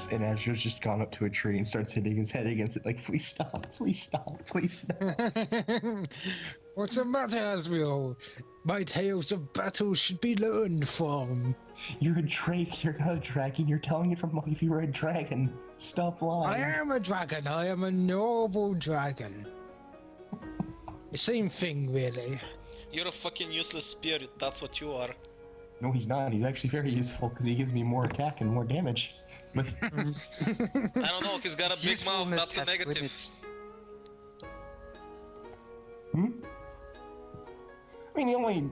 nights, and Azra's just gone up to a tree and starts hitting his head against it, like, please stop, please stop, please stop. What's the matter, Asriel? My tales of battle should be learned from. You're a drake, you're not a dragon, you're telling it from like if you were a dragon. Stop lying. I am a dragon, I am a noble dragon. The same thing, really. You're a fucking useless spirit, that's what you are. No, he's not. He's actually very useful because he gives me more attack and more damage. But I don't know, he's got a big mouth, that's a negative. I mean, the only...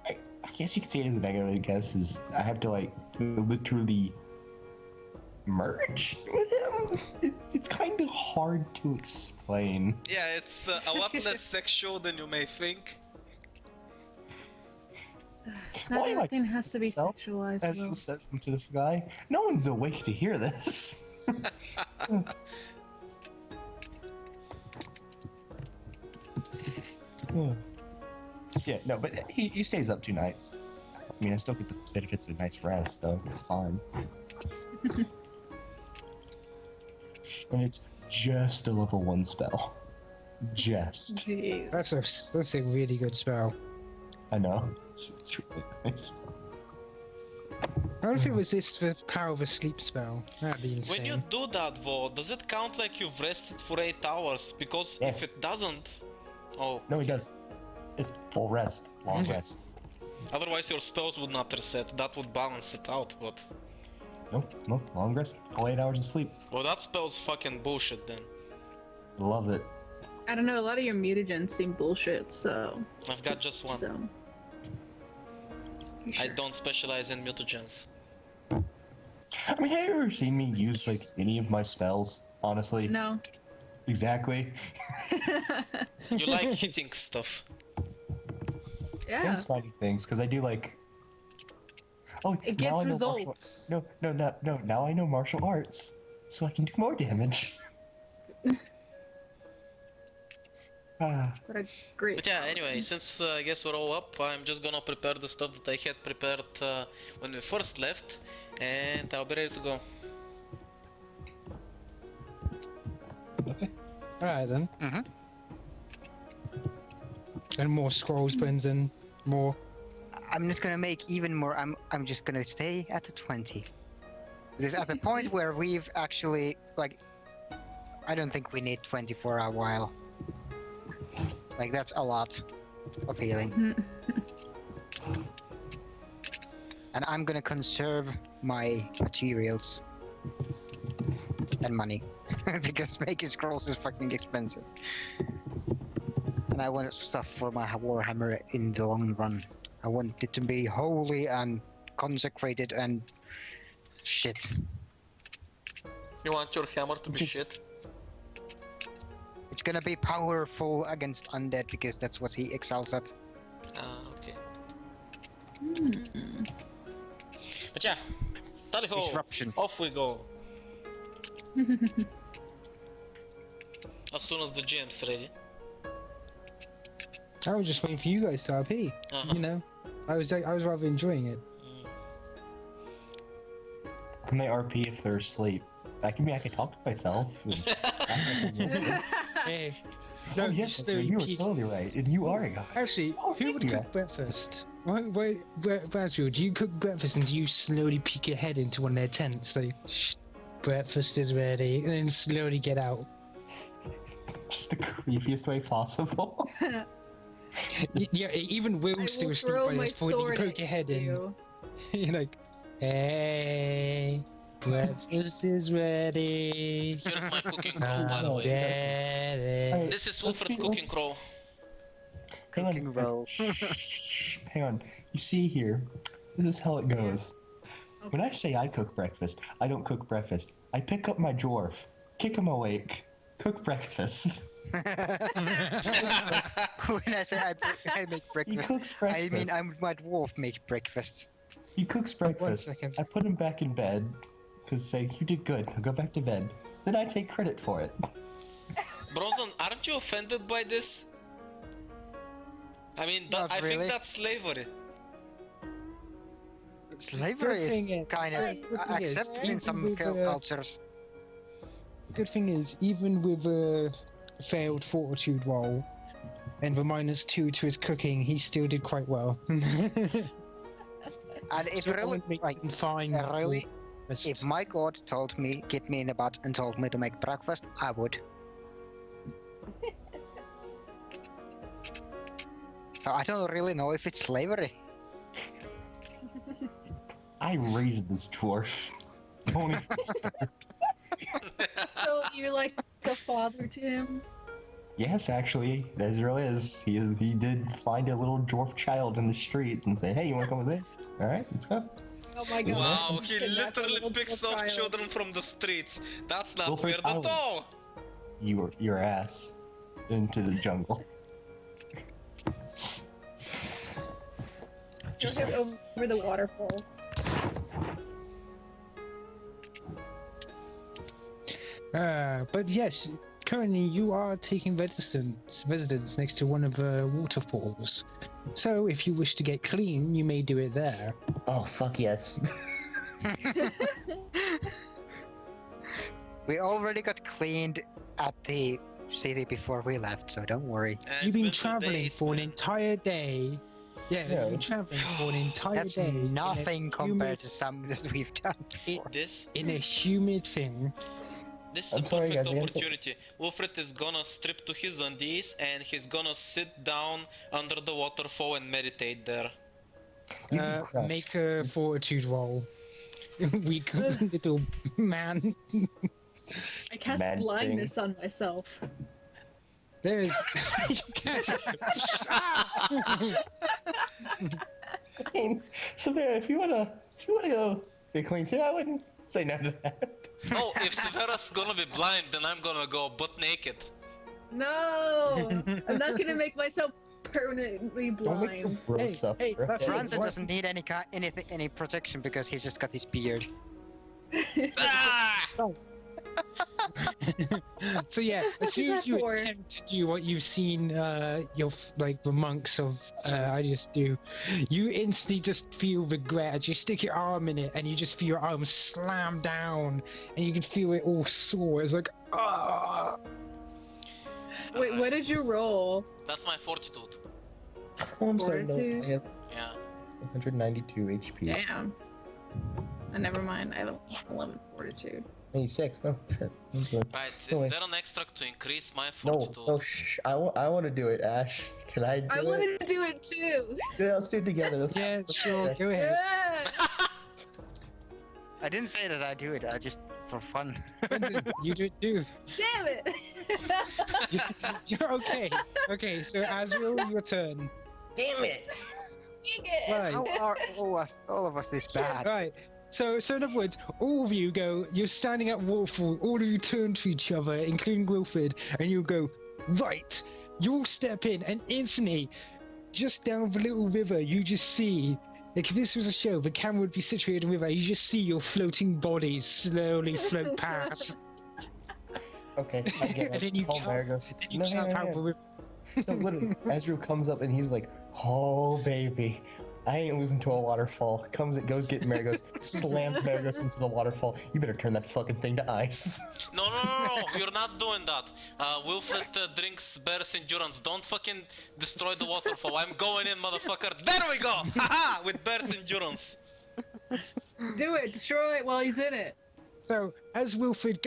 I guess you could say it as a negative, I guess, is I have to, like, literally merge with him. It's kind of hard to explain. Yeah, it's a lot less sexual than you may think. Not everything has to be sexualized. As he says to this guy, no one's awake to hear this. Yeah, no, but he stays up 2 nights. I mean, I still get the benefits of a nice rest, so it's fine. And it's just a level 1 spell. Just. Jeez. That's a really good spell. I know. It's really nice. What if it was this the power of a sleep spell? That'd be insane. When you do that though, does it count like you've rested for 8 hours? Because Yes. if it doesn't... Oh. No, it does. It's full rest. Long rest. Otherwise your spells would not reset, that would balance it out, but... No, long rest. Full 8 hours of sleep. Well, that spell's fucking bullshit then. Love it. I don't know, a lot of your mutagens seem bullshit, so... I've got just one. So... I don't specialize in mutagens. I mean, have you ever seen me use, like, any of my spells, honestly? No. Exactly. You like hitting stuff. Yeah. And sliding things, because I do, like... Oh, It now gets I know results. No, now I know martial arts, so I can do more damage. What a great... But yeah, anyway, since I guess we're all up, I'm just gonna prepare the stuff that I had prepared when we first left, and I'll be ready to go. Okay. Alright then. And more scrolls blends in, more. I'm just gonna make even more. I'm just gonna stay at the 20. This at the point where we've actually like. I don't think we need 20 for a while. Like that's a lot of healing. And I'm gonna conserve my materials and money because making scrolls is fucking expensive. And I want stuff for my Warhammer in the long run. I want it to be holy and consecrated and shit. You want your hammer to be shit? It's gonna be powerful against undead because that's what he excels at. Ah, okay. But yeah, tally ho! Disruption. Off we go! As soon as the GM's ready. I was just waiting for you guys to RP. You know, I was rather enjoying it. When they RP if they're asleep. I can talk to myself. Hey, No, no, yes, sir, you were totally right, and you are a guy. Actually, who would cook breakfast? Wait, Basil, do you cook breakfast and do you slowly peek your head into one of their tents? Like, shh, breakfast is ready, and then slowly get out. Just the creepiest way possible. Yeah, even Will's still asleep by this point. You poke your head in. You're like, hey, breakfast is ready. Here's my cooking crow, by the way. Ready. This is Wilfred's cooking crow. Hang on, hang on. You see here, this is how it goes. Okay. When I say I cook breakfast, I don't cook breakfast. I pick up my dwarf, kick him awake, cook breakfast. When I say I make breakfast, He cooks breakfast. I mean my dwarf make breakfast. He cooks breakfast. 1 second. I put him back in bed, because say, you did good, now go back to bed. Then I take credit for it. Bronson, aren't you offended by this? I mean, Not I really. think that's slavery. Slavery is kind of accepted in some cultures. Good thing is, even with a failed fortitude roll and the -2 to his cooking, he still did quite well. And if So really, it makes like, him fine. really, for the if my god told me, get me in the butt and told me to make breakfast, I would. So I don't really know if it's slavery. I raised this dwarf. Don't even start. So you're like a father to him? Yes, actually, Ezreal is. He did find a little dwarf child in the street and say, "Hey, you want to come with me? All right, let's go." Oh my god. Wow, he Kidnap a literally little picks child. off children from the streets. That's not Wilfred weird at Island. all. Your ass into the jungle. Just get over the waterfall. But yes, currently you are taking residence next to one of the waterfalls. So if you wish to get clean, you may do it there. Oh fuck yes. We already got cleaned at the city before we left, so don't worry. And You've been it's been 2 traveling days, for an man. entire day. Yeah, Yeah. you've been traveling for an entire That's day. in a nothing compared humid- to some that we've done before. This in a humid thing. is I'm a sorry, perfect guys, we have to- opportunity. Wilfred is gonna strip to his undies and he's gonna sit down under the waterfall and meditate there. You'd be crushed. Make a fortitude roll. Weak little man. I cast Mad blindness on myself. There's. You can't. I mean, Savannah, if you wanna go get clean too, I wouldn't say no to that. Oh, if Severa's gonna be blind, then I'm gonna go butt naked. No! I'm not gonna make myself permanently Don't make blind. the bro Hey, suffer. hey, that's okay? right. Franzen doesn't need any protection because he's just got his beard. Ah! So yeah, as soon as that you for? attempt to do what you've seen the monks of Idius do, you instantly just feel regret as you stick your arm in it and you just feel your arm slam down and you can feel it all sore. It's like, ah. Wait, what did you roll? That's my fortitude. Oh, I'm sorry, no, Fortitude? I have Yeah. 192 HP. Damn. Never mind, I have 11 fortitude. 86, no, shit. I'm good. Right, No is way. there an extract to increase my No, fortitude? no, shh. I want to do it, Ash. Can I do I it? wanted to do it too! Yeah, let's do it together. Let's Yeah, sure, go ahead. Yeah! I didn't say that I do it, I just for fun. Brendan, you do it too. Damn it! You're okay. Okay, so Azrael, your turn. Damn it! Dang it! Right. How are all of us this bad? Right. So in other words, all of you go, you're standing at waterfall, all of you turn to each other, including Wilfred, and you go, right, you'll step in, and instantly, just down the little river, you just see, like if this was a show, the camera would be situated in the river, you just see your floating bodies slowly float past. Okay, I get And it. then you Oh, get there out- goes. Then you No, jump no, out the no, river. no, literally, Ezreal comes up and he's like, "Oh baby, I ain't losing to a waterfall." Goes get Marigos, slams Marigos into the waterfall. You better turn that fucking thing to ice. No, you're not doing that. Wilfred drinks Bear's Endurance. Don't fucking destroy the waterfall. I'm going in, motherfucker. There we go! Haha! With Bear's Endurance. Do it! Destroy it while he's in it! So as Wilfred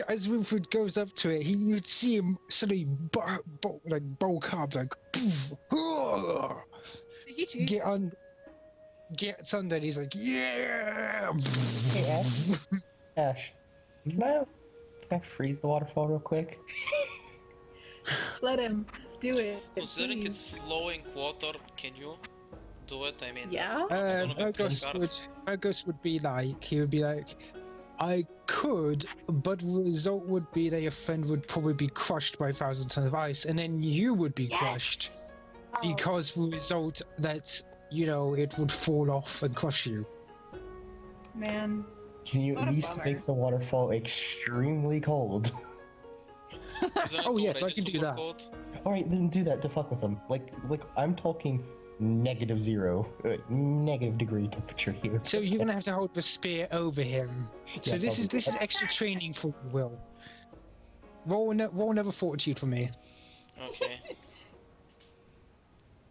goes up to it, you'd see him suddenly bulk up, like Did he cheat? gets under, and he's like, yeah. Hey Ash, Ash, can I freeze the waterfall real quick? Let him do it. Considering please. it's flowing water, can you do it? I mean, Yeah? that's gonna be pretty Argos would be like, I could, but the result would be that your friend would probably be crushed by 1,000 tons of ice, and then you would be crushed because the result that it would fall off and crush you. Man. Can you What at a least bummer. make the waterfall extremely cold? Isn't it Oh, yes, I already can do super that. cold? All right, then do that to fuck with them. Like I'm talking -0, negative degree temperature here. So you're gonna have to hold the spear over him. So Yes, this I'll is do this is that. extra training for you, Will. Roll another fortitude for me. Okay.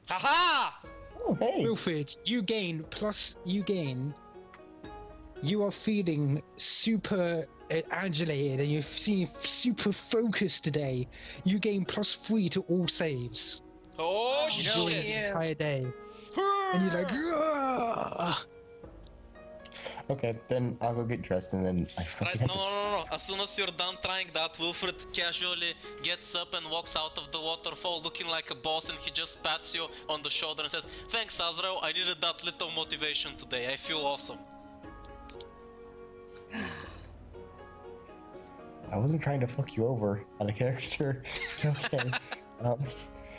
Haha! Oh, hey! Wilfred, you gain. You are feeling super agitated and you seem super focused today. You gain +3 to all saves Oh during shit! the entire day. And you're like, "Ugh." Okay, then I'll go get dressed and then I Right, fucking no, have no, to no, no. As soon as you're done trying that, Wilfred casually gets up and walks out of the waterfall looking like a boss, and he just pats you on the shoulder and says, "Thanks, Azrael. I needed that little motivation today. I feel awesome." I wasn't trying to fuck you over on a character. Okay. Um,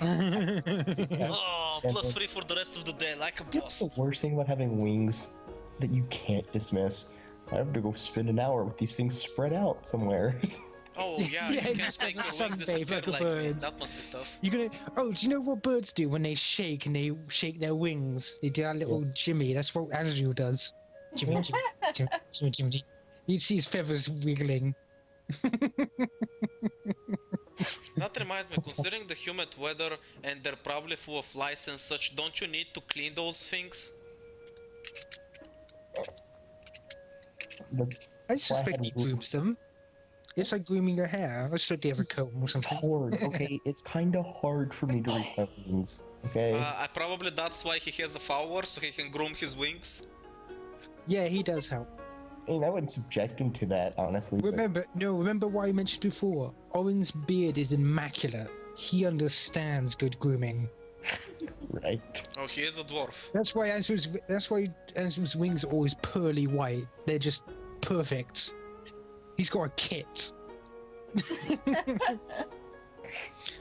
yes. Oh, And +3 for the rest of the day, like a What's boss. the worst thing about having wings that you can't dismiss? I have to go spend an hour with these things spread out somewhere. Oh yeah, Yeah, you just can't make like your a wings sunbathe disappear like a like me. bird. That must be tough. You're gonna. Oh, do you know what birds do when they shake and they shake their wings? They do that little Jimmy. That's what Andrew does. Jimmy, Jimmy, Jimmy, Jimmy, Jimmy. You'd see his feathers wiggling. That reminds me, considering the humid weather and they're probably full of lice and such, don't you need to clean those things? But I suspect he grooms them. It's like grooming your hair. I suspect he has a comb or it's something. hard, okay? It's kind of hard for me to reach my wings, okay? Probably that's why he has a follower, so he can groom his wings. Yeah, he does help. I mean, I wouldn't subject him to that, honestly. but- Remember what I mentioned before. Owen's beard is immaculate. He understands good grooming. Right. Oh, he is a dwarf. That's why Answer's wings are always pearly white. They're just perfect. He's got a kit.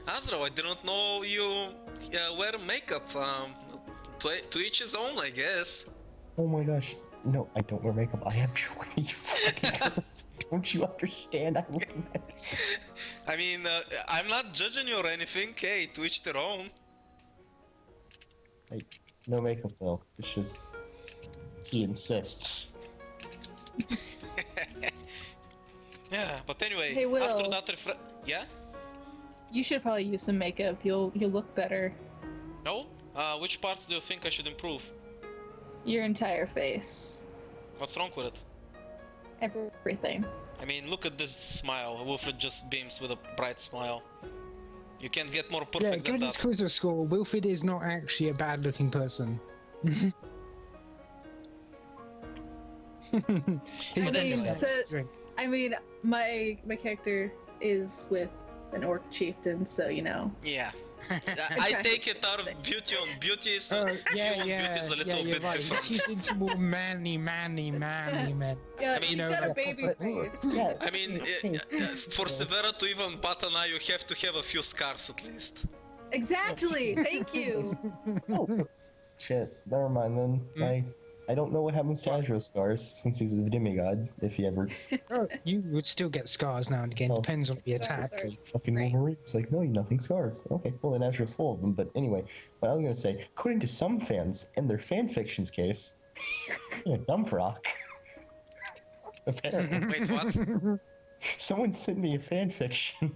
Azra, I didn't know you wear makeup. To each his own, I guess. Oh my gosh. No, I don't wear makeup. I have joy. You fucking girls. Don't you understand? I look nice. I mean, I'm not judging you or anything. Hey, to each their own. Like, it's no makeup though. It's just he insists. Yeah, but anyway, Hey, Will. after that yeah? You should probably use some makeup. You'll look better. No? Which parts do you think I should improve? Your entire face. What's wrong with it? Everything. I mean, look at this smile. Wilfred just beams with a bright smile. You can't get more Yeah, perfect than given his that. quiz score, Wilfred is not actually a bad-looking person. He I But mean, anyway. drink. my character is with an orc chieftain, so you know. Yeah. I take it out of beauty on beauty is Oh, human beauty is a little you're bit right. different. He's into more manly men. Yeah, I mean, he's got a baby face. Yeah. I mean, for Severa to even Patana, you have to have a few scars at least. Exactly. Thank you. Oh, shit. Never mind then. I don't know what happens to Azrael's scars since he's a demigod. If he ever Oh, you would still get scars now and again. Oh. Depends on the attack. Sorry. fucking Wolverine. It's like, no, you nothing scars. Okay, well then Azrael's full of them. But anyway, what I was gonna say, according to some fans in their fan fiction's case, you're a dump rock. Apparently, Wait, what? someone sent me a fan fiction.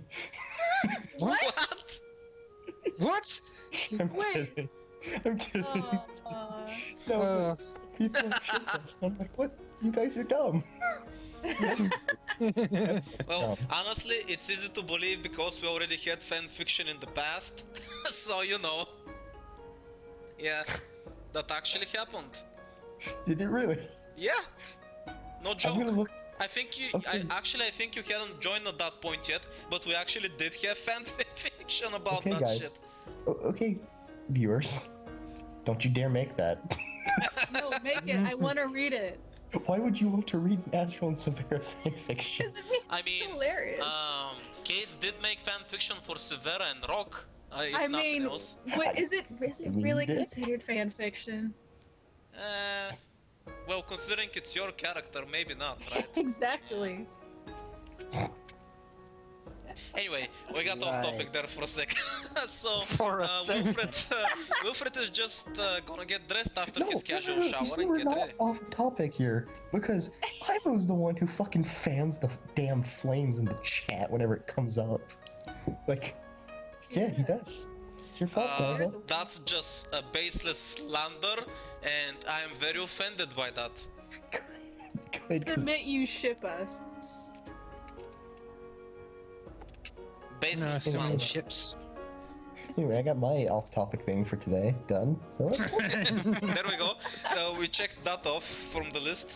What? What? I'm Wait. kidding. I'm kidding. No, Uh, people have shit us. I'm like, what? You guys are dumb. Well, honestly, it's easy to believe because we already had fan fiction in the past. So, you know. Yeah, that actually happened. Did it really? Yeah. No I'm gonna joke. look. I think you. Okay. I think you hadn't joined at that point yet, but we actually did have fan fiction about Okay, that guys. shit. Okay, viewers, don't you dare make that. No, make it. I want to read it. Why would you want to read Astro and Severa fan fiction? Because it makes I mean, hilarious. Case did make fan fiction for Severa and Rock. If I nothing mean, else. is it really Read it? considered fan fiction? Well, considering it's your character, maybe not, right? Exactly. Anyway, we got off topic there for a second. So, For a second. Wilfred is just gonna get dressed after No, his casual you shower see, and we're get not ready. off topic here because Ivo's the one who fucking fans the damn flames in the chat whenever it comes up. Like, yeah, he does. It's your fault, Ivo. That's just a baseless slander, and I am very offended by that. Good, 'cause Admit you ship us. Baseless so many slander. ships. anyway, I got my off-topic thing for today done. So There we go. We checked that off from the list.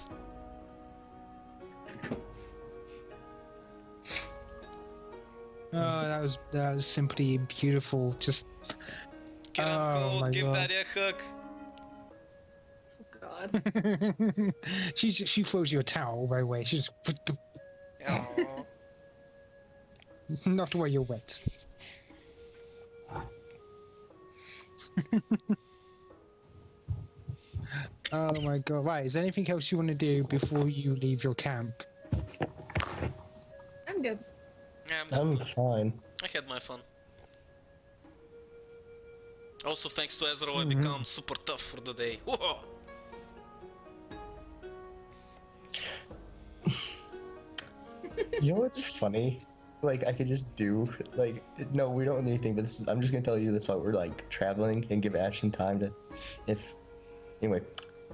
Oh, that was simply beautiful. Just Get him Oh go, my give God. Daddy a hug. Oh God. she throws you a towel right away. She just Oh. not where you're wet. Oh my god! Right, is there anything else you want to do before you leave your camp? I'm good. Yeah, I'm done. I'm fine. I had my fun. Also, thanks to Ezra, I Mhm. become super tough for the day. Whoa! You know what's funny? Like, I could just do, like, no, we don't need anything, but this is, I'm just gonna tell you this while we're, like, traveling and give Ashton time to, anyway,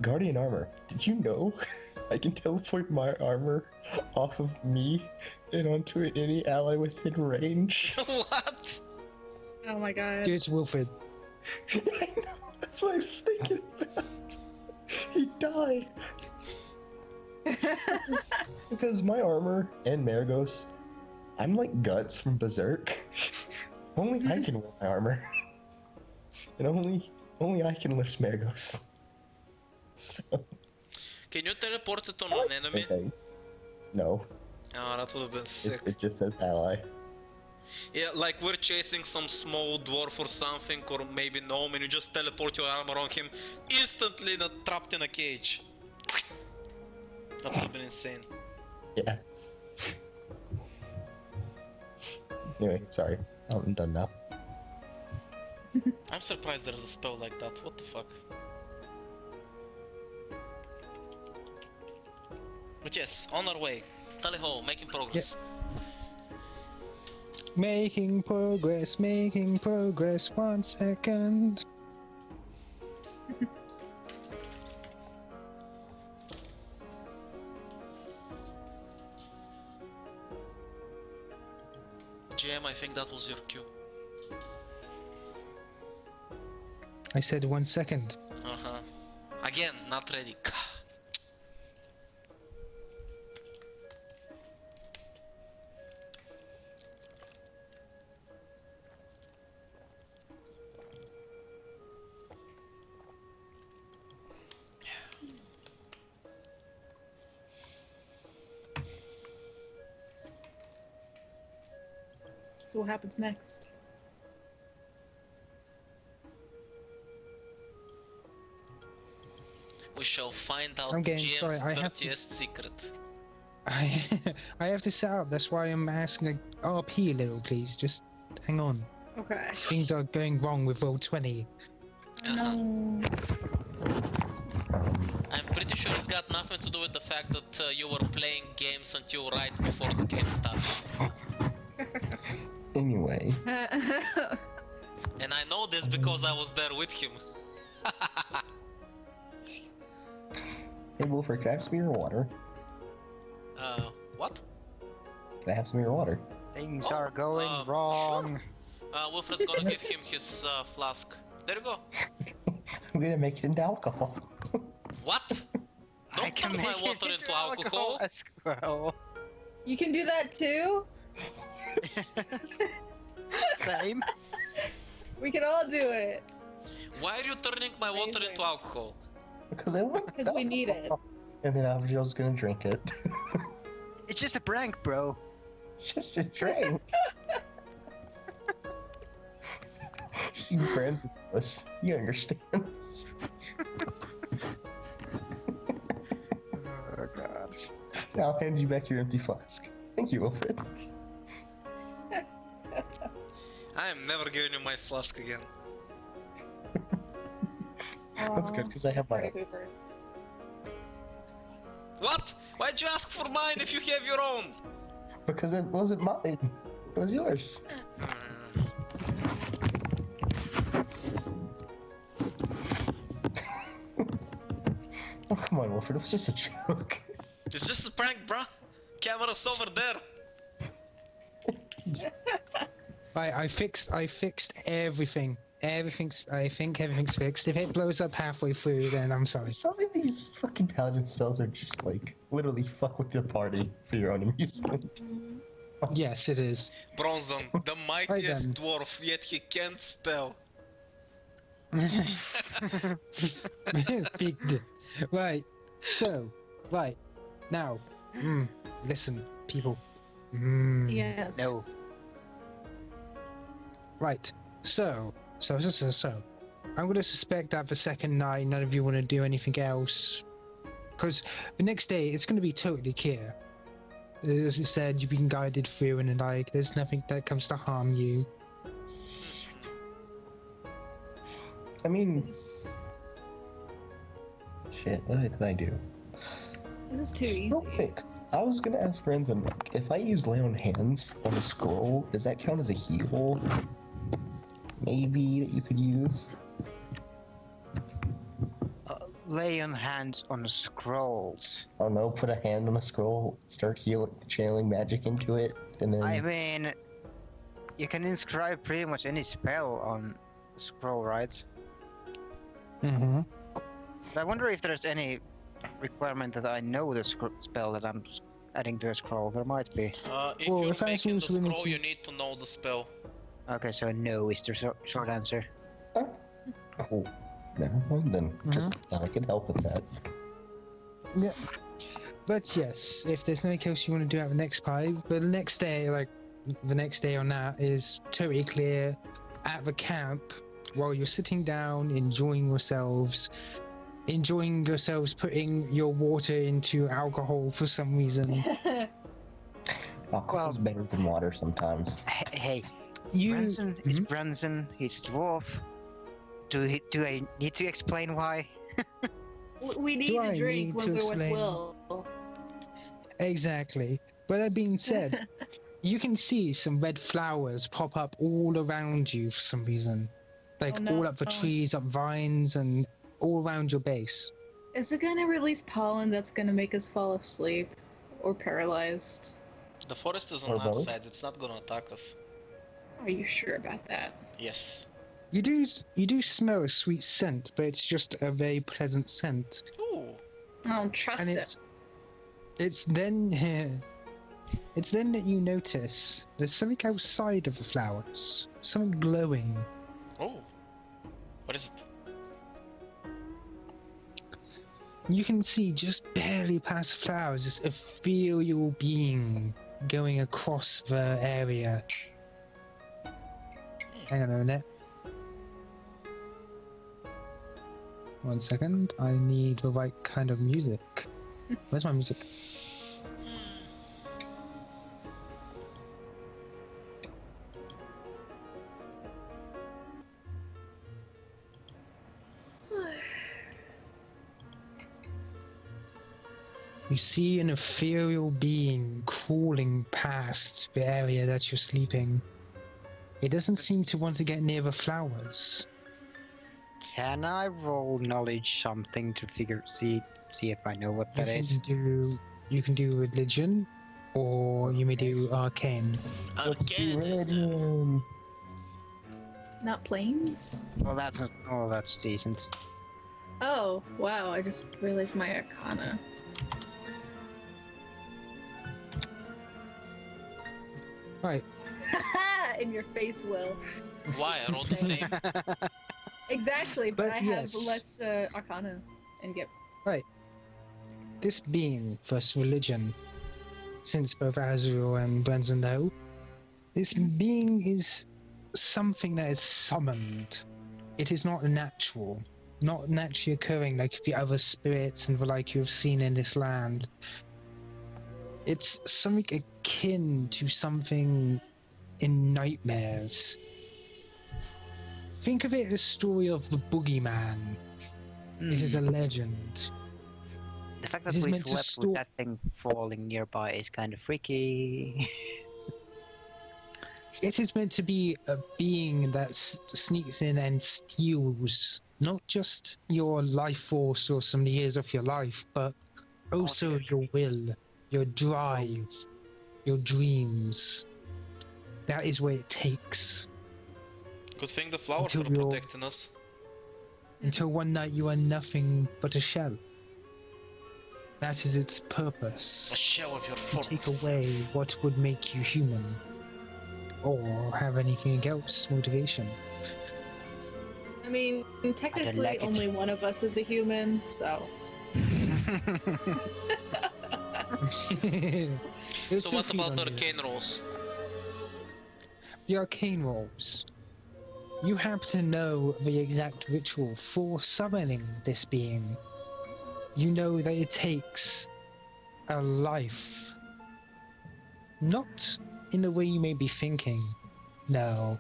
Guardian Armor, did you know I can teleport my armor off of me and onto any ally within range? What? Oh my God. It's Wilfred. I know, that's what I was thinking about. He died. Because my armor and Maragos, I'm like Guts from Berserk. Only I can wear my armor. And only I can lift Maragos. So, Can you teleport it on an enemy? okay. No, Oh, that would have been sick. it just says ally. Yeah, like we're chasing some small dwarf or something, or maybe gnome, and you just teleport your armor on him, instantly not trapped in a cage. That would have been insane. Yeah. Anyway, sorry. I'm done now. I'm surprised there's a spell like that. What the fuck? But yes, on our way. Tally ho, making progress. Making progress, 1 second. GM, I think that was your cue. I said 1 second. Uh-huh. Again, not ready. So what happens next? We shall find out I'm the getting- GM's sorry, I have to dirtiest secret. I I have to set up. That's why I'm asking RP a little, please. Just hang on. Okay. Things are going wrong with roll 20. Uh-huh. No. I'm pretty sure it's got nothing to do with the fact that you were playing games until right before the game started. Anyway, And I know this because I was there with him. hey Wilfred, can I have some of your water? What? Can I have some of your water? Things are going sure. wrong. Wilfred's gonna give him his flask. There you go. I'm gonna make it into alcohol. What? I Don't can turn my make water it into alcohol. as well. You can do that too? Same. We can all do it. Why are you turning my water Amazing. into alcohol? Because I want Because we need it. And then Abigail's gonna drink it. It's just a prank, bro. It's just a drink. See friends with us. He understands. Oh god. Now I'll hand you back your empty flask. Thank you, Wilfred. I am never giving you my flask again. That's good, because I have my... Party pooper. What? Why'd you ask for mine if you have your own? Because it wasn't mine. It was yours. Oh, come on, Wilfred. It was just a joke. It's just a prank, bruh. Camera's over there. Right, I fixed everything. I think everything's fixed. If it blows up halfway through, then I'm sorry. Some of these fucking paladin spells are just like literally fuck with your party for your own amusement. Yes, it is. Bronzon, the mightiest then. dwarf, yet he can't spell. Big right. So, right. Now, listen, people. Yes. No. Right. So, I'm gonna suspect that the second night, none of you want to do anything else, because the next day it's gonna be totally clear. As you said, you've been guided through, and like, there's nothing that comes to harm you. I mean, shit. What did I do? This is too easy. Real quick, I was gonna ask Brandon, like, if I use lay on hands on a scroll, does that count as a heal? Maybe that you could use. Lay on hands on the scrolls. I don't know. Put a hand on a scroll, start healing, channeling magic into it, and then. I mean, you can inscribe pretty much any spell on a scroll, right? Mm-hmm. But I wonder if there's any requirement that I know the spell that I'm adding to a scroll. There might be. If Well, you're if I making the use Winning scroll, to- you need to know the spell. Okay, so no is the short answer. Cool. Never mind then. Just thought I could help with that. Yeah. But yes, if there's nothing else you want to do at the next party, but the next day, like the next day on that, is totally clear at the camp while you're sitting down, enjoying yourselves putting your water into alcohol for some reason. Alcohol's better than water sometimes. Hey, You Branson is Branson. He's dwarf. Do I need to explain why? We need Do I to drink need when to we're with explain? Will. Exactly. But that being said, you can see some red flowers pop up all around you for some reason. Like Oh, no. all up the trees, up vines, and all around your base. Is it gonna release pollen that's gonna make us fall asleep or paralyzed? The forest is on Or our both. side, it's not gonna attack us. Are you sure about that? Yes. You do smell a sweet scent, but it's just a very pleasant scent. Ooh. I don't trust And it. it's then that you notice there's something outside of the flowers, something glowing. Oh. What is it? You can see just barely past the flowers this ethereal being going across the area. Hang on a minute. 1 second, I need the right kind of music. Where's my music? You see an ethereal being crawling past the area that you're sleeping. It doesn't seem to want to get near the flowers. Can I roll knowledge something to see if I know what that is? You can do religion, or you may do arcane. Let's do Arcane it is then. religion. Not planes? Well, that's not. Oh, that's decent. Oh, wow, I just realized my arcana. Right. In your face, Will. Why? I rolled the same. Exactly, but But I yes. have less arcana and get. This being, first religion, since both Azrael and Brendan know, this being is something that is summoned. It is not natural, not naturally occurring like the other spirits and the like you have seen in this land. It's something akin to something in nightmares. think of it as a story of the boogeyman. This is a legend. The fact that This is we meant to slept store- with that thing falling nearby is kind of freaky. It is meant to be a being that sneaks in and steals not just your life force or some years of your life, but also your will, your drive, your dreams. That is where it takes. Good thing the flowers Until are you're- protecting us. Until one night you are nothing but a shell. That is its purpose. A shell of your To former take self. away what would make you human. Or have anything else motivation. I mean, technically, like it. only one of us is a human, so. It's So still what feed about on the you. arcane rolls? The arcane rolls. You happen to know the exact ritual for summoning this being. You know that it takes a life. Not in the way you may be thinking. No.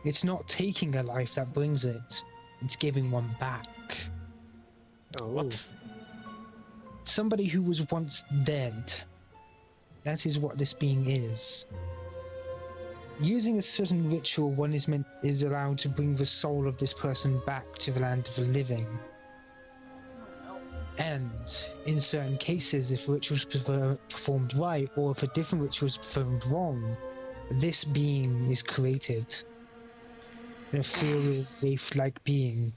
It's not taking a life that brings it. It's giving one back. What? Somebody who was once dead. That is what this being is. Using a certain ritual, one is allowed to bring the soul of this person back to the land of the living. And in certain cases, if rituals performed right, or if a different ritual is performed wrong, this being is created. An ethereal, wraith-like being.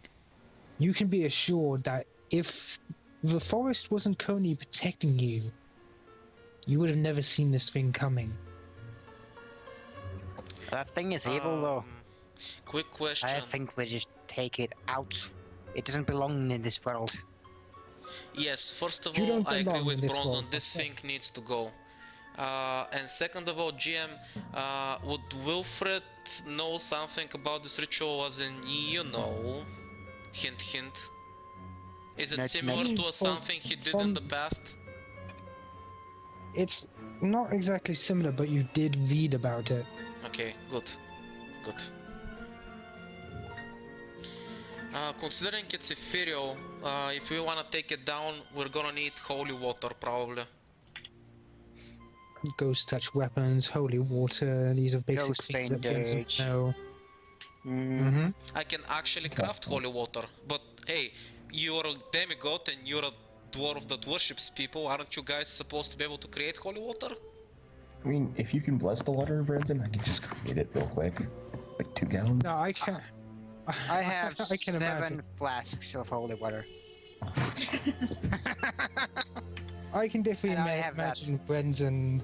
You can be assured that if the forest wasn't currently protecting you, you would have never seen this thing coming. That thing is evil, though. Quick question. I think we just take it out. It doesn't belong in this world. Yes, first of You all, don't I agree belong with in this Bronson. world, This okay. thing needs to go. And second of all, GM, would Wilfred know something about this ritual as in, you know? Hint, hint. Is it Nudge, similar nudge. to a something he did in the past? It's not exactly similar, but you did read about it. Okay, good. Good. Considering it's ethereal, if we wanna take it down, we're gonna need holy water, probably. Ghost touch weapons, holy water, these are basic Ghost things that bandage. know. Mm. I can actually craft holy water, but hey, you're a demigod and you're a dwarf that worships people, aren't you guys supposed to be able to create holy water? I mean, if you can bless the water, Brendan, I can just create it real quick. Like 2 gallons. No, I can't. I have I can 7 imagine. flasks of holy water. I can definitely And I have that. imagine Brendan.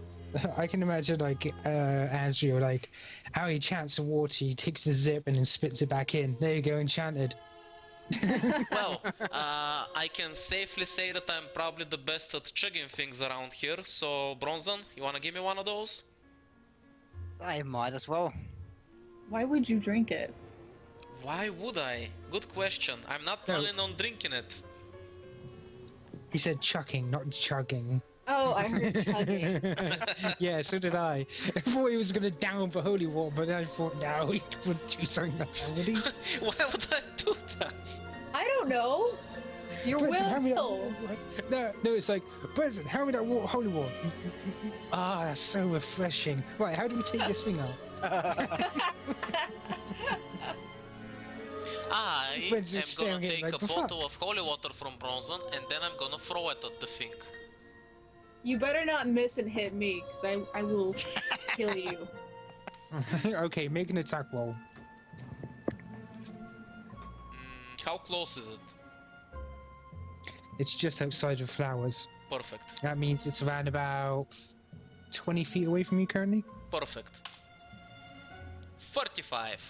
I can imagine like Andrew, like how he chants the water, he takes the zip and then spits it back in. There you go, enchanted. Well, I can safely say that I'm probably the best at chugging things around here, so Bronson, you wanna give me one of those? I might as well. Why would you drink it? Why would I? Good question. I'm not No. planning on drinking it. He said chucking, not chugging. Oh, I heard chugging. Yeah, so did I. I thought he was gonna down for holy water, but I thought no, he would do something like that, would he? Why would I do that? I don't know. Your Brendan, hand me that will. water. No, it's like, Brendan, hand me that water, holy water. Ah, that's so refreshing. Right, how do we take this thing out? I Brendan's am just gonna staring at take it like, a "The fuck?" bottle of holy water from Bronson and then I'm gonna throw it at the thing. You better not miss and hit me, because I will kill you. Okay, make an attack roll. How close is it? It's just outside of flowers. Perfect. That means it's around about 20 feet away from you currently. Perfect. 45.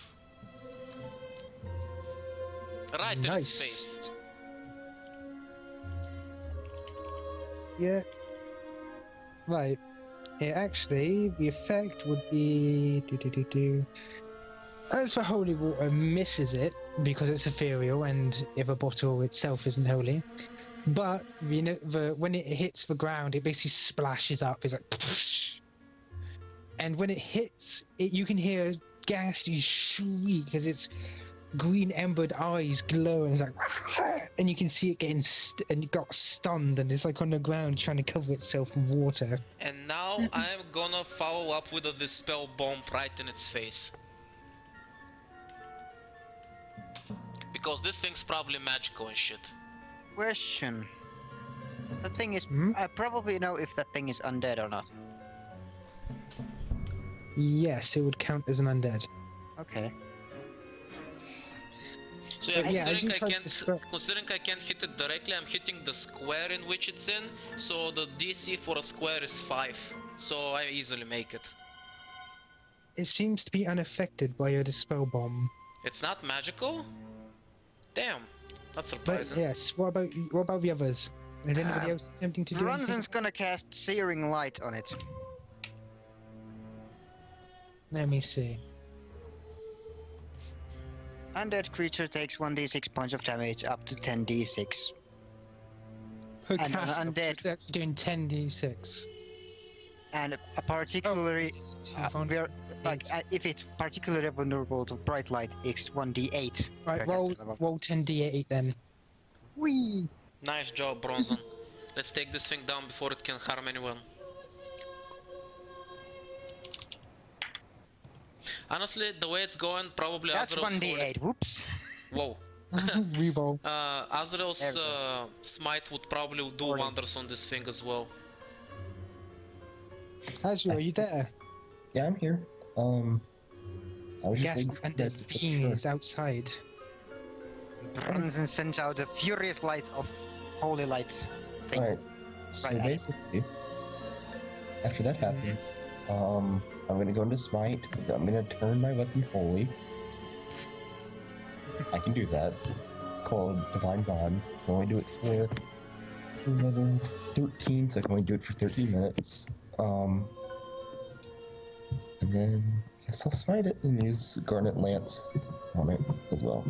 Right in its face. Yeah. Right. Yeah, actually, the effect would be... As for holy water, misses it, because it's ethereal, and if a bottle itself isn't holy. But, you know, when it hits the ground, it basically splashes up. It's like... And when it hits, you can hear a ghastly shriek, because it's green embered eyes glow, and it's like, and you can see it getting and it got stunned, and it's like on the ground trying to cover itself in water. And now I'm gonna follow up with a dispel bomb right in its face. Because this thing's probably magical and shit. Question. The thing is, Hmm? I probably know if that thing is undead or not. Yes, it would count as an undead. Okay. So yeah, Yeah, as you considering I tried to can't describe- considering I can't hit it directly, I'm hitting the square in which it's in. So the DC for a square is 5. So I easily make it. It seems to be unaffected by your dispel bomb. It's not magical? Damn. That's But surprising. yes, what about the others? Is anybody else attempting to do anything? Bronson's gonna cast Searing Light on it. Let me see. Undead creature takes 1d6 points of damage up to 10d6. Per And an cast, undead- it's actually doing 10d6. And a particularly, if it's particularly vulnerable to bright light, it's 1d8. Right, per roll, caster level. roll 10d8 then. Whee! Nice job, Bronson. Let's take this thing down before it can harm anyone. Honestly, the way it's going, probably That's Azrael's 1d8. Whoops. Whoa. Reroll. Azrael's smite would probably do 40. wonders on this thing as well. Azure, are you there? Yeah, I'm here. I was just Yes, waiting for and you guys the to being finish is outside. Bronson sends out a furious light of holy light. Thing. Alright, so Right, basically, after that happens, I'm gonna go into Smite, I'm gonna turn my weapon holy. I can do that. It's called Divine Bond. I can only do it for level 13, so I can only do it for 30 minutes. And then I guess I'll smite it and use Garnet Lance on it as well.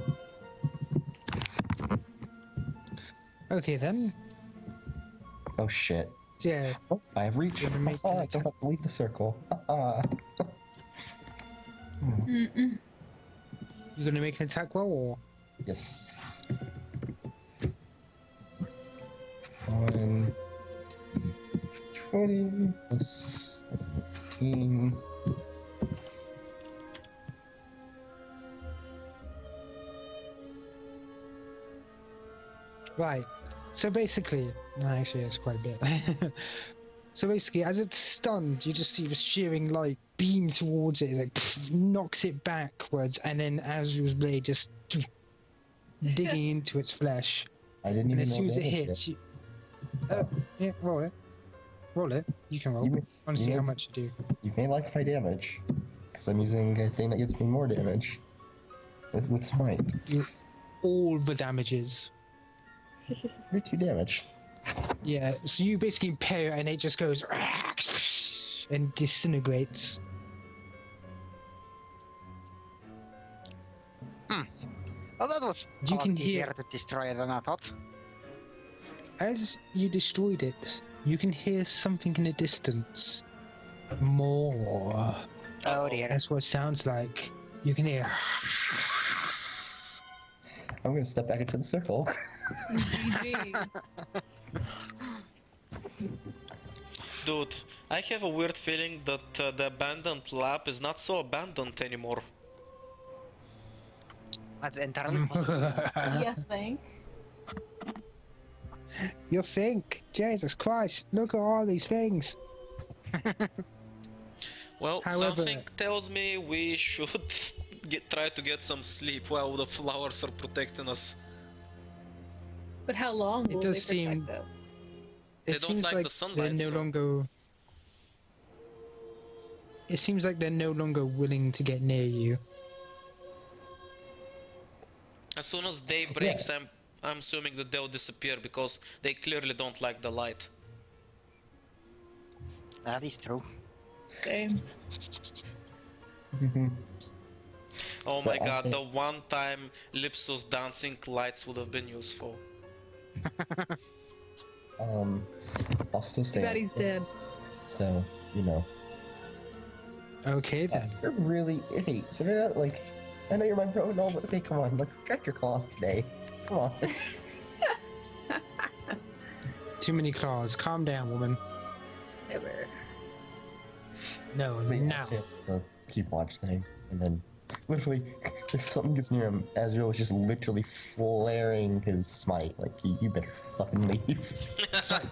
Okay then. Oh shit. Yeah. Oh, I have reach. You're gonna make I an don't attack. have to leave the circle. Mm-mm. You're gonna make an attack roll or? Yes. 1, 20 plus 15. Right. So basically, no, actually, it's quite a bit. So basically, as it's stunned, you just see the shearing light beam towards it, it's like knocks it backwards, and then Azrael's blade just digging into its flesh. I didn't And even as soon know as it that was hits, you. Yeah, roll it. Roll it. You can roll. You I may- want to you see how may- much you do. You may like my damage, because I'm using a thing that gives me more damage with Smite. All the damages. 32 damage. Yeah, so you basically impair and it just goes and disintegrates. Oh, that was You can easier hear- to destroy than I thought. As you destroyed it, you can hear something in the distance. More. Oh dear. That's what it sounds like. You can hear. I'm gonna step back into the circle. GG. Dude, I have a weird feeling that the abandoned lab is not so abandoned anymore. That's entirely possible. You think? You think? Jesus Christ, look at all these things. Well, However- something tells me we should try to get some sleep while the flowers are protecting us. But how long It will does they seem- protect us? They It don't seems like like the sunlight, they're no so- longer. It seems like they're no longer willing to get near you. As soon as day breaks, I'm assuming that they'll disappear because they clearly don't like the light. That is true. Same. Oh my But I god, think- the one time Lipso's dancing lights would have been useful. I'll still Too stay. bad he's dead. So, you know. Okay then. They're really. Hey, so they're not like I know you're my bro. No, but hey, come on, like protect your claws today. Come on. Too many claws. Calm down, woman. Ever. No, But yeah, now. so the keep watch thing, and then literally, if something gets near him, Azrael is just literally flaring his smite. Like, you better fucking leave. Smite.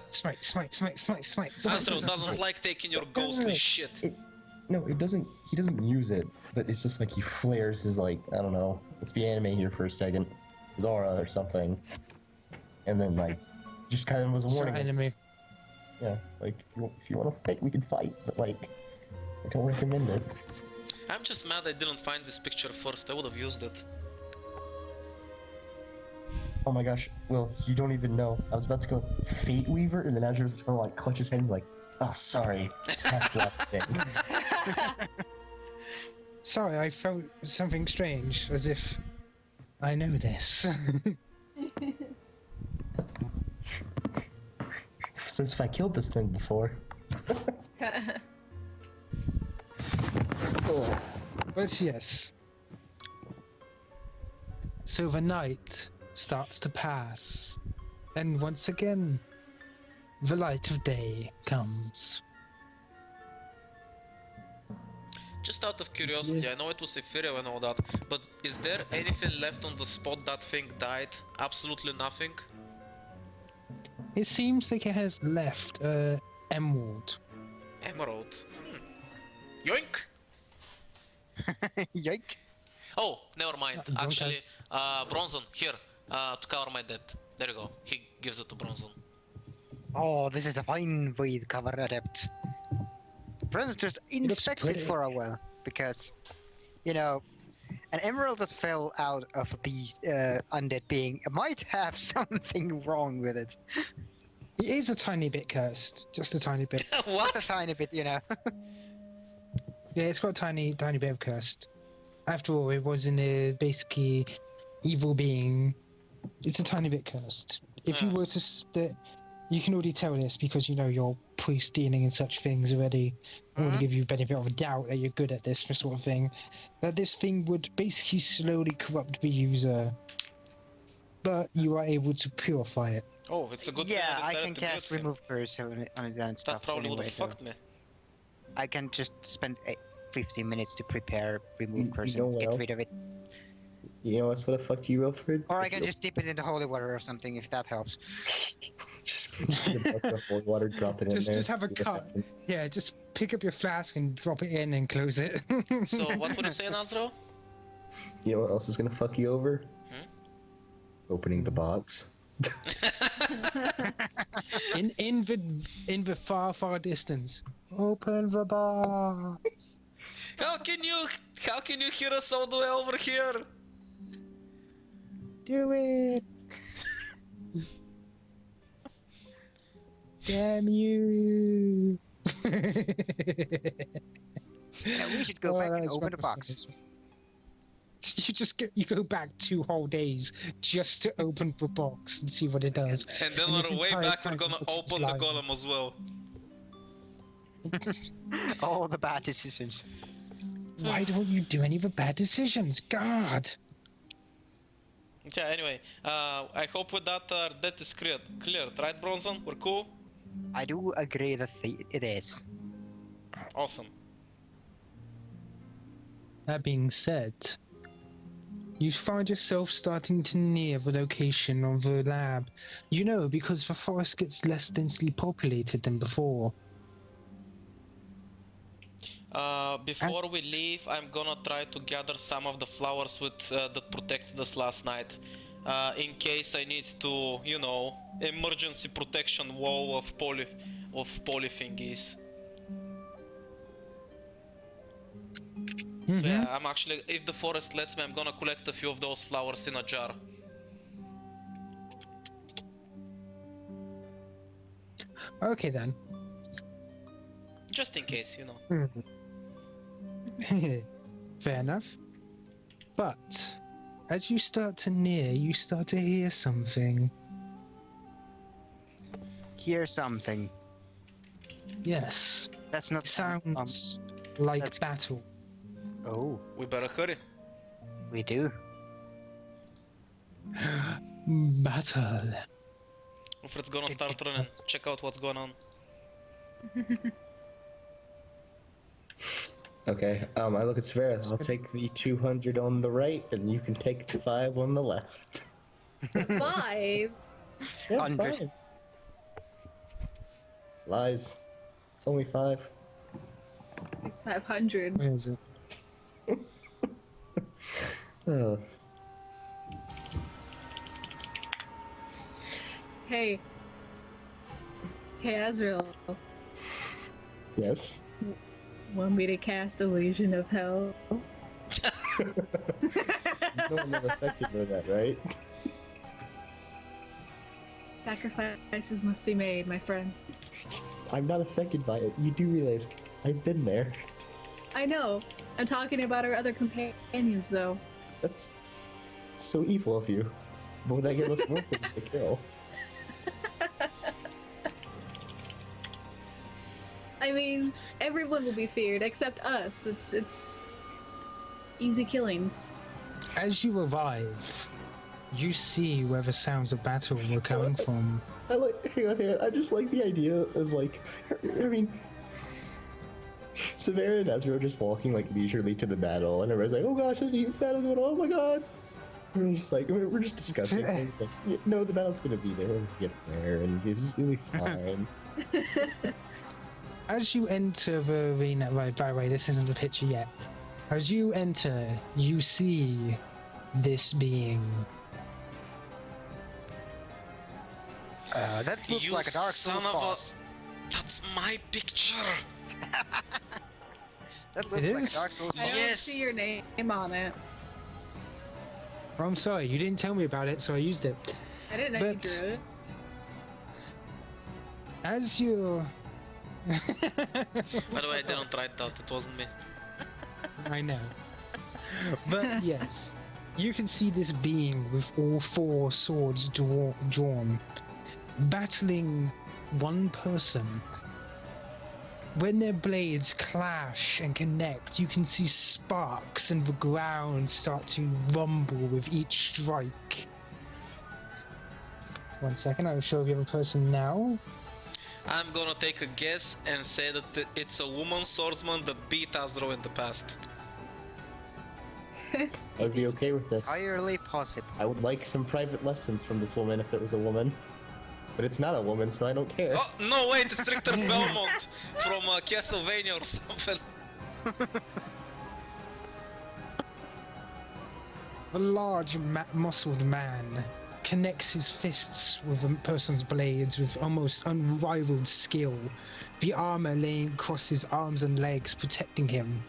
Azrael doesn't like taking your ghostly shit. No, it doesn't. He doesn't use it, but it's just like he flares his, like, I don't know. Let's be anime here for a second. His aura or something, and then like, just kind of was a warning. Enemy. Yeah, like if you want to fight, we can fight, but like, I don't recommend it. I'm just mad I didn't find this picture first. I would have used it. Oh my gosh, Will, you don't even know. I was about to go Fate Weaver, and then Azrael's just gonna like clutch his head and be like, oh, sorry, that's left thing. Sorry, I felt something strange, as if I know this. Since if I killed this thing before. Oh. But yes. So the night starts to pass, and once again, the light of day comes. Just out of curiosity, I know it was ethereal and all that, but is there anything left on the spot that thing died? Absolutely nothing? It seems like it has left emerald. Emerald. Yoink! Yoink. Oh, never mind. Don't Actually, Bronson, here, to cover my debt. There you go. He gives it to Bronson. Oh, this is a fine way to cover a debt. Bronson just inspects it pretty. for a while, because, you know, an emerald that fell out of a beast, undead being might have something wrong with it. It is a tiny bit cursed, just a tiny bit. What? Just a tiny bit, you know. Yeah, it's got a tiny bit of cursed. After all, it was in a basically evil being. It's a tiny bit cursed. If you were to, you can already tell this because you know you're priest dealing in such things already. I want to give you benefit of a doubt that you're good at this sort of thing. That this thing would basically slowly corrupt the user, but you are able to purify it. Oh, it's a good thing Yeah, I decided can to cast mute him. remove curse on it and stuff. That probably would anyway, have so fucked me. I can just spend 15 minutes to prepare remove curse you know and get what? rid of it. You know what's what fucked you, Wilfred? Or I can just dip it into holy water or something if that helps. just get a bucket of holy water, drop it in there. Just have a see what cut. happens. Yeah, just pick up your flask and drop it in and close it. So, what were you saying, Azrael? You know what else is gonna fuck you over? Hmm? Opening the box. in the far distance. Open the box. How can you hear us all the way over here? Do it. Damn you. Yeah, we should go back and open the box. You go back 2 whole days just to open the box and see what it does. And then And on this the way entire back, we're time gonna the book is open the live. golem as well. All the bad decisions. Why don't you do any of the bad decisions? God. Yeah, anyway, I hope with that debt is cleared, right, Bronson? We're cool? I do agree that it is. Awesome. That being said, you find yourself starting to near the location of the lab. You know, because the forest gets less densely populated than before. Before we leave, I'm gonna try to gather some of the flowers with that protected us last night. In case I need to, you know, emergency protection wall of poly thingies. So yeah, I'm actually, if the forest lets me, I'm gonna collect a few of those flowers in a jar. Okay then. Just in case, you know. Fair enough. But as you start to near, you start to hear something. Hear something. Yes, That's not it sounds like that's- battle. Oh. We better hurry. We do. Battle. Wilfred's gonna start running. Check out what's going on. Okay, I look at Severa. I'll take the 200 on the right, and you can take the 5 on the left. 5. Yeah, 100. 5. Lies. It's only 5. 500. Where is it? Oh. Hey. Hey, Azrael. Yes. Want me to cast Illusion of Hell? You know I'm not affected by that, right? Sacrifices must be made, my friend. I'm not affected by it. You do realize I've been there. I know. I'm talking about our other companions, though. That's so evil of you. But would that give us more things to kill? I mean, everyone will be feared except us. It's easy killings. As you arrive, you see where the sounds of battle were coming from. Hang on. I just like the idea of, like, I mean, Severa and Ezra are just walking, like, leisurely to the battle, and everybody's like, oh gosh, there's a huge battle going on, oh my god! And we're just like, we're just discussing things, like, yeah, no, the battle's gonna be there when we get there, and it's gonna be fine. As you enter the arena, right, by the way, this isn't the picture yet. As you enter, you see this being. That looks You like a Dark Souls son of a- boss. That's my picture! That looks It like is? a Dark Souls I boss. don't Yes. see your name on it. Oh, I'm sorry, you didn't tell me about it, so I used it. I didn't know you But- drew it. As you're. By the way, I didn't write that, it wasn't me. I know. But yes, you can see this being with all 4 swords drawn, battling one person. When their blades clash and connect, you can see sparks and the ground start to rumble with each strike. 1 second, I will show the other person now. I'm gonna take a guess and say that it's a woman swordsman that beat Azro in the past. I'd be okay with this. Entirely possible. I would like some private lessons from this woman if it was a woman. But it's not a woman, so I don't care. Oh, no, wait, it's Richter Belmont from Castlevania or something. A large, muscled man connects his fists with a person's blades with almost unrivaled skill, the armor laying across his arms and legs protecting him.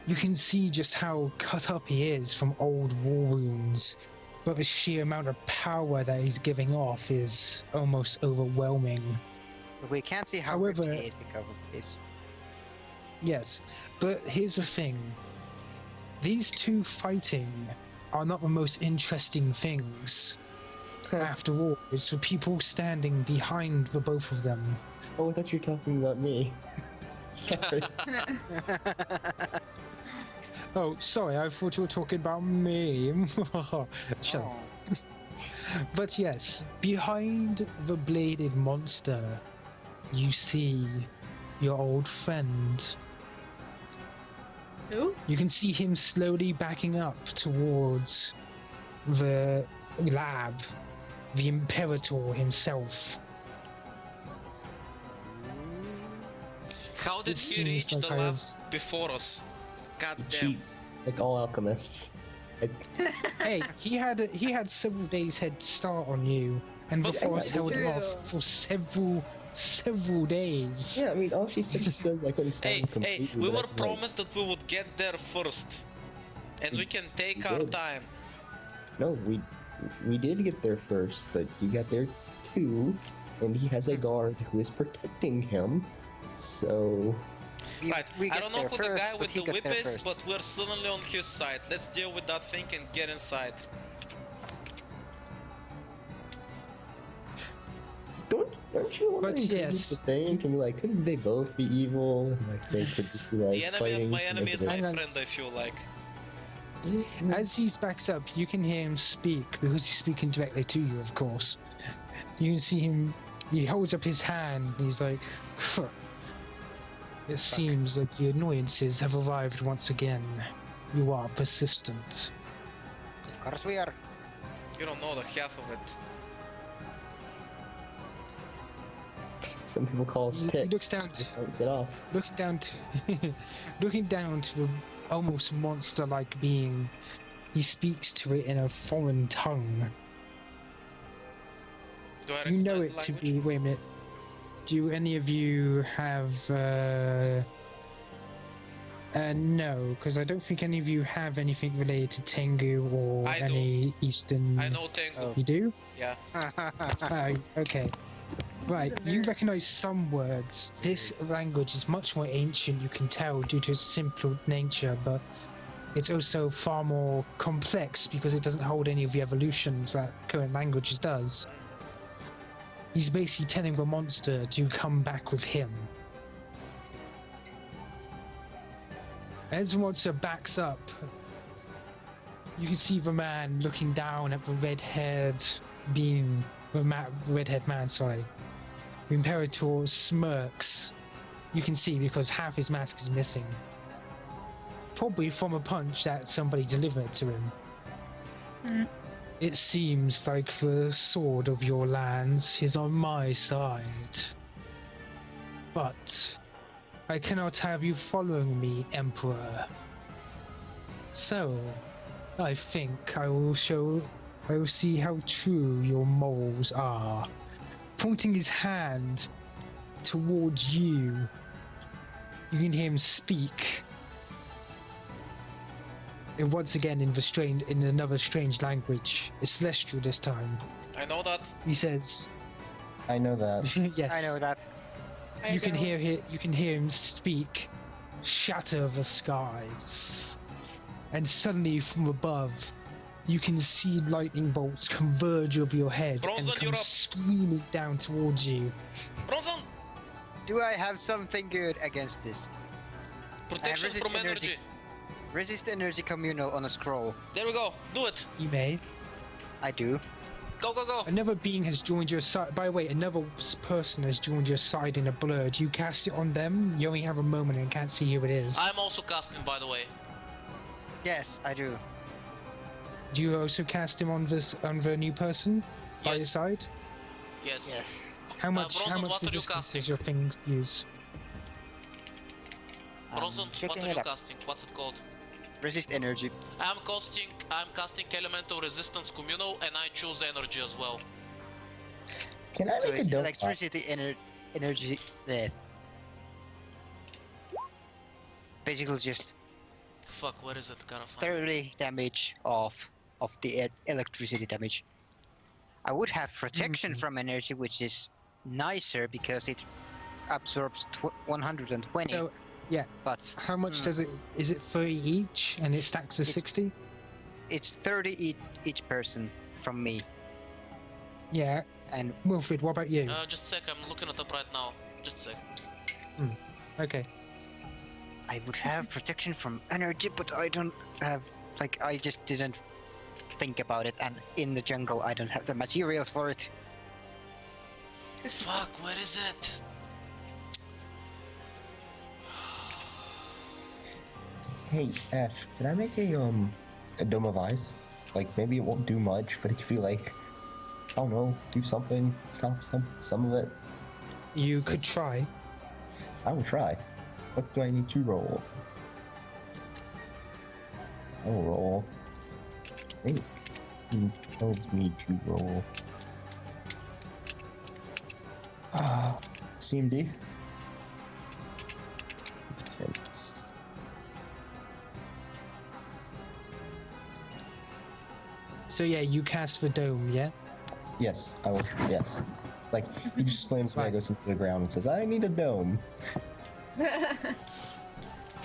You can see just how cut up he is from old war wounds, but the sheer amount of power that he's giving off is almost overwhelming. We can't see how However- ripped he is because of this. Yes, but here's the thing. These two fighting are not the most interesting things. After all, it's the people standing behind the both of them. Oh, I thought you were talking about me. Sorry. Oh, sorry, I thought you were talking about me. Shut up. Oh. But yes, behind the bladed monster, you see your old friend. Who? You can see him slowly backing up towards the lab, the Imperator himself. How did It he seems reach like the I lab have- before us? God He damn. cheats, like all alchemists. Hey, he had several days head start on you, and But- before us Yeah, held him true. off for several days. Yeah, I mean, all she said says I couldn't stand Hey, completely. we but were I could, like, promised that we would get there first. And we can take We our did. time. No, we did get there first, but he got there too, and he has a guard who is protecting him. So Right, We I get don't know there who first, the guy but with he the got whip there is, first. but we're suddenly on his side. Let's deal with that thing and get inside. don't aren't you the one But that encourages yes. to think? And like, couldn't they both be evil? And, like, they could just be like The enemy fighting. of my to enemy make is it my Hang on. friend, I feel like. As he backs up, you can hear him speak because he's speaking directly to you, of course. You can see him. He holds up his hand. And he's like, "Phew. It seems like the annoyances have arrived once again. You are persistent." Of course we are. You don't know the half of it. Some people call us He ticks. looks down. Just don't get off. Looking down to, looking down to the almost monster-like being, he speaks to it in a foreign tongue. Do I You know recognize it the to language? be. Wait a minute. Do any of you have? No, because I don't think any of you have anything related to Tengu or I any Eastern. I know Tengu. Oh. You do? Yeah. Okay. Right, a you nerd. recognize some words. This language is much more ancient, you can tell, due to its simple nature, but it's also far more complex because it doesn't hold any of the evolutions that current languages does. He's basically telling the monster to come back with him. As the monster backs up, you can see the man looking down at the red-haired being, red-haired man, sorry. The Imperator smirks. You can see because half his mask is missing. Probably from a punch that somebody delivered to him. Hmm. It seems like the sword of your lands is on my side. But I cannot have you following me, Emperor. So, I think I will see how true your morals are. Pointing his hand towards you, you can hear him speak. And once again in another strange language. It's celestial this time. I know that. He says, I know that. yes. I know that. I You can don't. hear him speak, shatter the skies. And suddenly from above, you can see lightning bolts converge over your head Bronson, and come you're up. screaming down towards you. Bronson! Do I have something good against this? Protection resist from energy. energy. Resist energy communal on a scroll. There we go. Do it. You may. I do. Go, go, go. Another being has joined your side. By the way, another person has joined your side in a blur. Do you cast it on them? You only have a moment and can't see who it is. I'm also casting, by the way. Yes, I do. Do you also cast him on the new person by your Yes. side? Yes. Yes. How much Bronson, what are you resistance casting? does your thing use? Bronson, what checking are it you up. casting? What's it called? Resist energy. I'm casting elemental resistance communal and I choose energy as well. Can I So make a it's dope electricity energy there. Basically just Fuck, where is it? Gotta find it. 30 damage of the electricity damage. I would have protection Mhm. from energy, which is nicer because it absorbs 120. So, yeah. But How much Hmm. does it? Is it 30 each and it stacks to It's- 60? it's 30 each person from me. Yeah. And Wilfred, what about you? Just a sec, I'm looking it up right now. Just a sec. Okay. I would have protection from energy, but I don't have, like, I just didn't think about it, and in the jungle I don't have the materials for it. Fuck, where is it? Hey, Ash, can I make a dome of ice? Like, maybe it won't do much, but it could be like, I don't know, do something, stop some of it. You could try. I will try. What do I need to roll? I will roll. I think it tells me to roll. CMD. Defense. So yeah, you cast the dome, yeah? Yes, I will. Yes. Like, he just slams Right. Magos into the ground and says, I need a dome.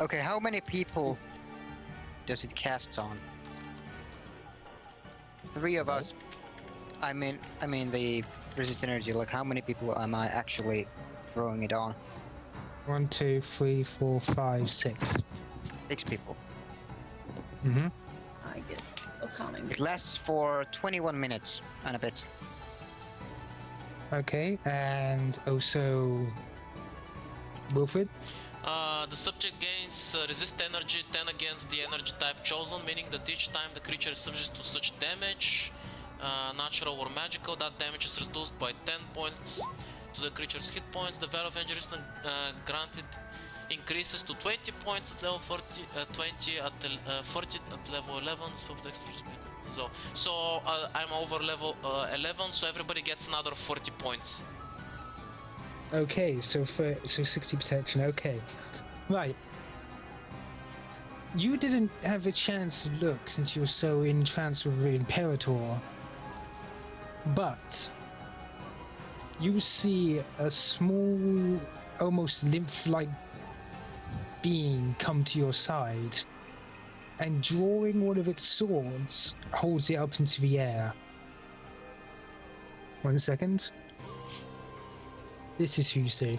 Okay, how many people does it cast on? 3 of us. I mean the resist energy? Like, how many people am I actually throwing it on? 1, 2, 3, 4, 5, 6. 6 people. Mm-hmm. I guess. Counting. It lasts for 21 minutes and a bit. Okay, and also Wilfred. The subject gains resist energy 10 against the energy type chosen, meaning that each time the creature is subject to such damage, natural or magical, that damage is reduced by 10 points to the creature's hit points. The value of energy resistance granted increases to 20 points at level 20 at 40 at level 11. So I'm over level 11, so everybody gets another 40 points. Okay, so 60 protection. Okay, right. You didn't have a chance to look since you were so entranced with the Imperator, but you see a small, almost lymph-like being come to your side, and drawing one of its swords, holds it up into the air. 1 second. This is who you see.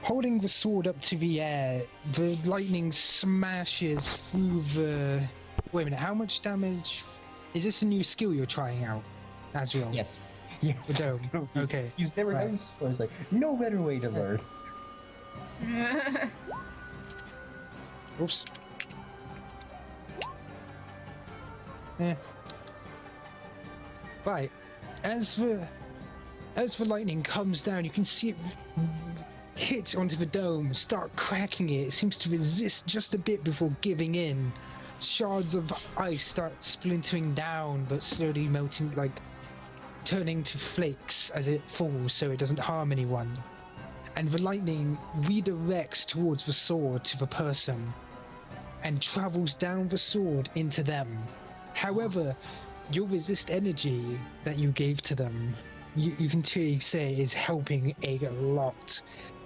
Holding the sword up to the air, the lightning smashes through the... Wait a minute, how much damage? Is this a new skill you're trying out, Azrael? Yes. Yes. The dome. Okay. He's never Right. done this before. It's like, no better way to learn. Oops. Eh. Right. As the lightning comes down, you can see it hit onto the dome, start cracking it. It seems to resist just a bit before giving in. Shards of ice start splintering down, but slowly melting, like turning to flakes as it falls, so it doesn't harm anyone. And the lightning redirects towards the sword to the person, and travels down the sword into them. However, your resist energy that you gave to them, you can clearly say is helping a lot,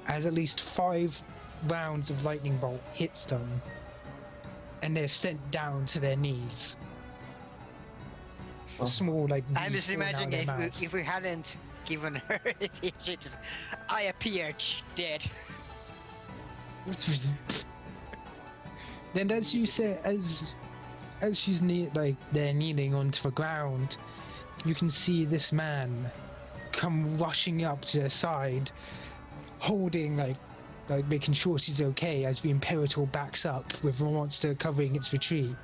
as at least 5 rounds of lightning bolt hits them, and they're sent down to their knees. Small, like, I'm just falling out of imagining their mouth. if we hadn't given her it, she just, I appeared dead. Then, as you say, as she's they're kneeling onto the ground, you can see this man come rushing up to their side, holding like making sure she's okay as the Imperator backs up with the monster covering its retreat.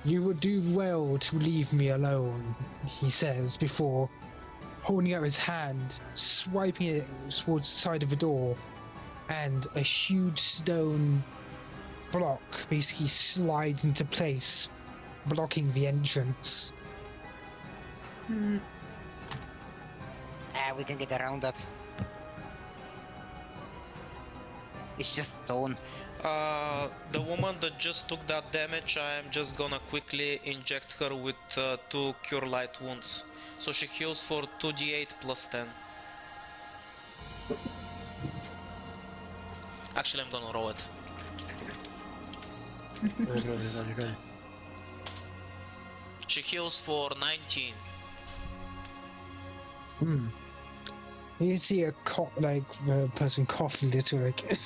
You would do well to leave me alone, he says, before holding out his hand, swiping it towards the side of the door, and a huge stone block basically slides into place, blocking the entrance. We can get around that. It's just stone. The woman that just took that damage, I am just gonna quickly inject her with 2 Cure Light wounds. So she heals for 2d8 plus 10. Actually, I'm gonna roll it. She heals for 19. You see a the person cough a little, like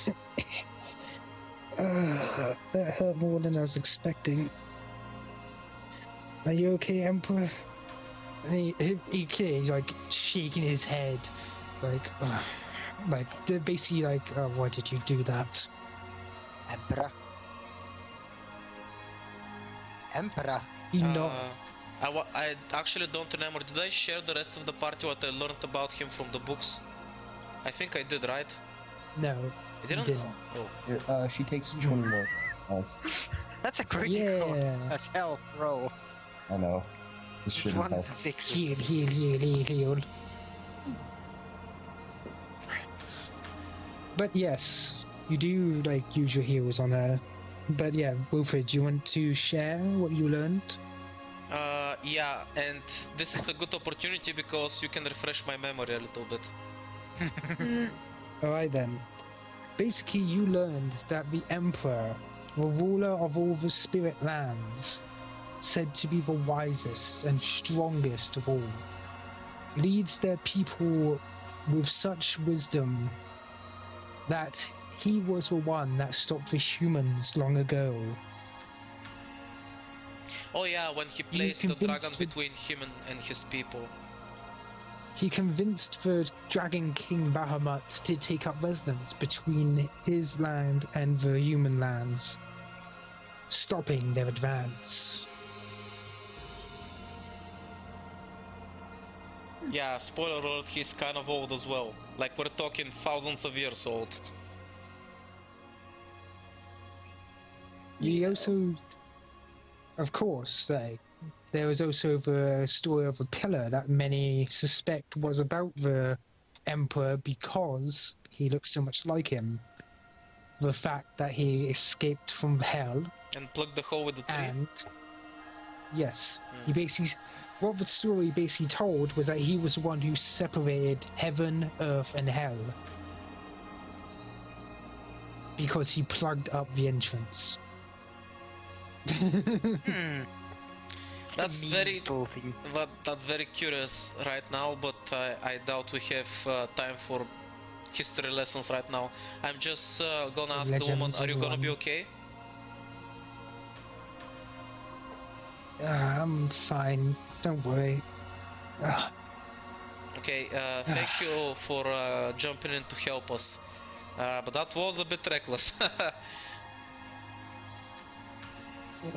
that hurt more than I was expecting. Are you okay, Emperor? And he's like shaking his head, they're basically like, oh, why did you do that? Emperor. You know, I actually don't remember. Did I share the rest of the party what I learned about him from the books? I think I did, right? no. I didn't? didn't. Oh. She takes 20 more. That's a critical Yeah. as hell roll. I know. This Just shouldn't one help. 6. Heal. But yes, you do use your heals on her. But yeah, Wilfred, do you want to share what you learned? Yeah, and this is a good opportunity because you can refresh my memory a little bit. Alright then. Basically, you learned that the Emperor, the ruler of all the spirit lands, said to be the wisest and strongest of all, leads their people with such wisdom that he was the one that stopped the humans long ago. Oh yeah, when he placed the dragon between him and his people. He convinced the Dragon King Bahamut to take up residence between his land and the human lands, stopping their advance. Yeah, spoiler alert, he's kind of old as well. Like, we're talking thousands of years old. We also, of course, there was also the story of a pillar that many suspect was about the Emperor because he looks so much like him. The fact that he escaped from hell. And plugged the hole with the tree? And, yes, he basically, what the story basically told was that he was the one who separated heaven, earth, and hell. Because he plugged up the entrance. That's very curious right now, but I doubt we have time for history lessons right now. I'm just gonna ask the woman, are you gonna be okay? I'm fine, don't worry. Okay, thank you for jumping in to help us. But that was a bit reckless.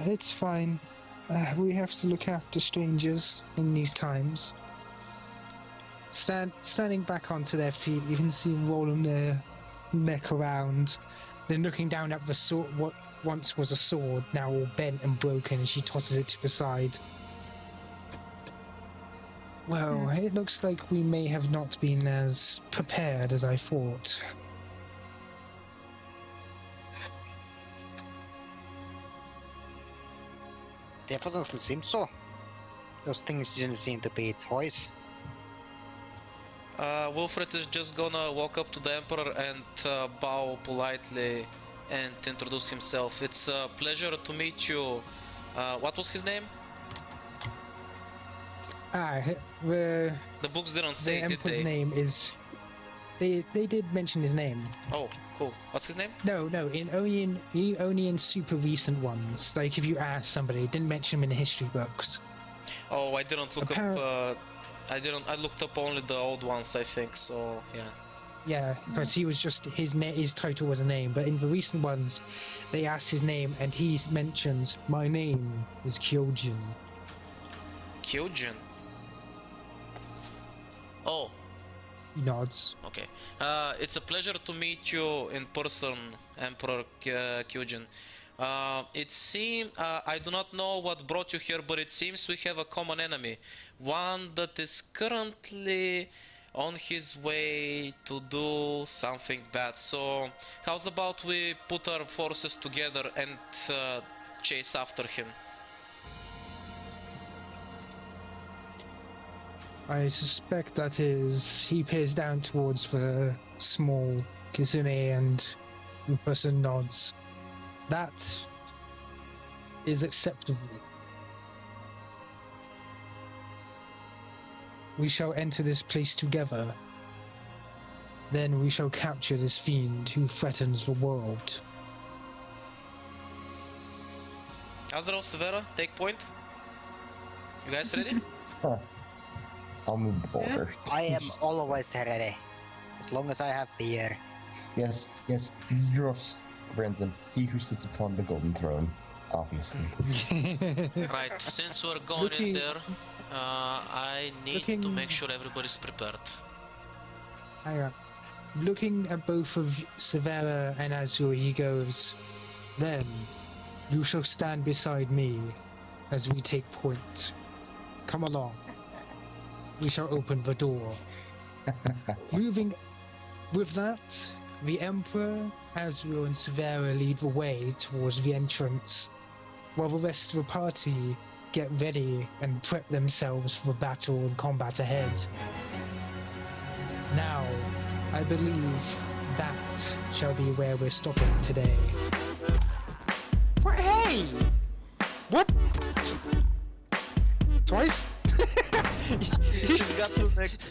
It's fine. We have to look after strangers in these times. Standing back onto their feet, you can see them rolling their neck around, then looking down at the sword, what once was a sword, now all bent and broken, and she tosses it to the side. Well, it looks like we may have not been as prepared as I thought. Definitely seems so. Those things didn't seem to be toys. Wilfred is just gonna walk up to the Emperor and bow politely and introduce himself. It's a pleasure to meet you. What was his name? The books didn't say, the did Emperor's they? name is... They did mention his name. Oh, cool. What's his name? No, only in super recent ones. Like if you ask somebody, it didn't mention him in the history books. Oh, I didn't look up. I looked up only the old ones, I think. So yeah. Yeah, because he was just his title was a name, but in the recent ones, they asked his name and he mentions, "My name is Kyojin." Kyojin. Oh. He nods. Okay. It's a pleasure to meet you in person, Emperor Kyojin. It seems I do not know what brought you here, but it seems we have a common enemy, one that is currently on his way to do something bad. So, how's about we put our forces together and chase after him? I suspect that is he peers down towards the small Kizune and the person nods. That is acceptable. We shall enter this place together. Then we shall capture this fiend who threatens the world. Azrael, Severa, take point. You guys ready? I'll move the border. I am always ready, as long as I have beer. Yes, yours, Brendan. He who sits upon the golden throne, obviously. Right, since we're going in there, I need to make sure everybody's prepared. Hang on. Looking at both of Severa and Azure, he goes, "Then you shall stand beside me as we take point. Come along. We shall open the door." Moving with that, the Emperor, Azure, and Severa lead the way towards the entrance, while the rest of the party get ready and prep themselves for the battle and combat ahead. Now, I believe that shall be where we're stopping today. But hey! What? Twice? He's got 2 necks.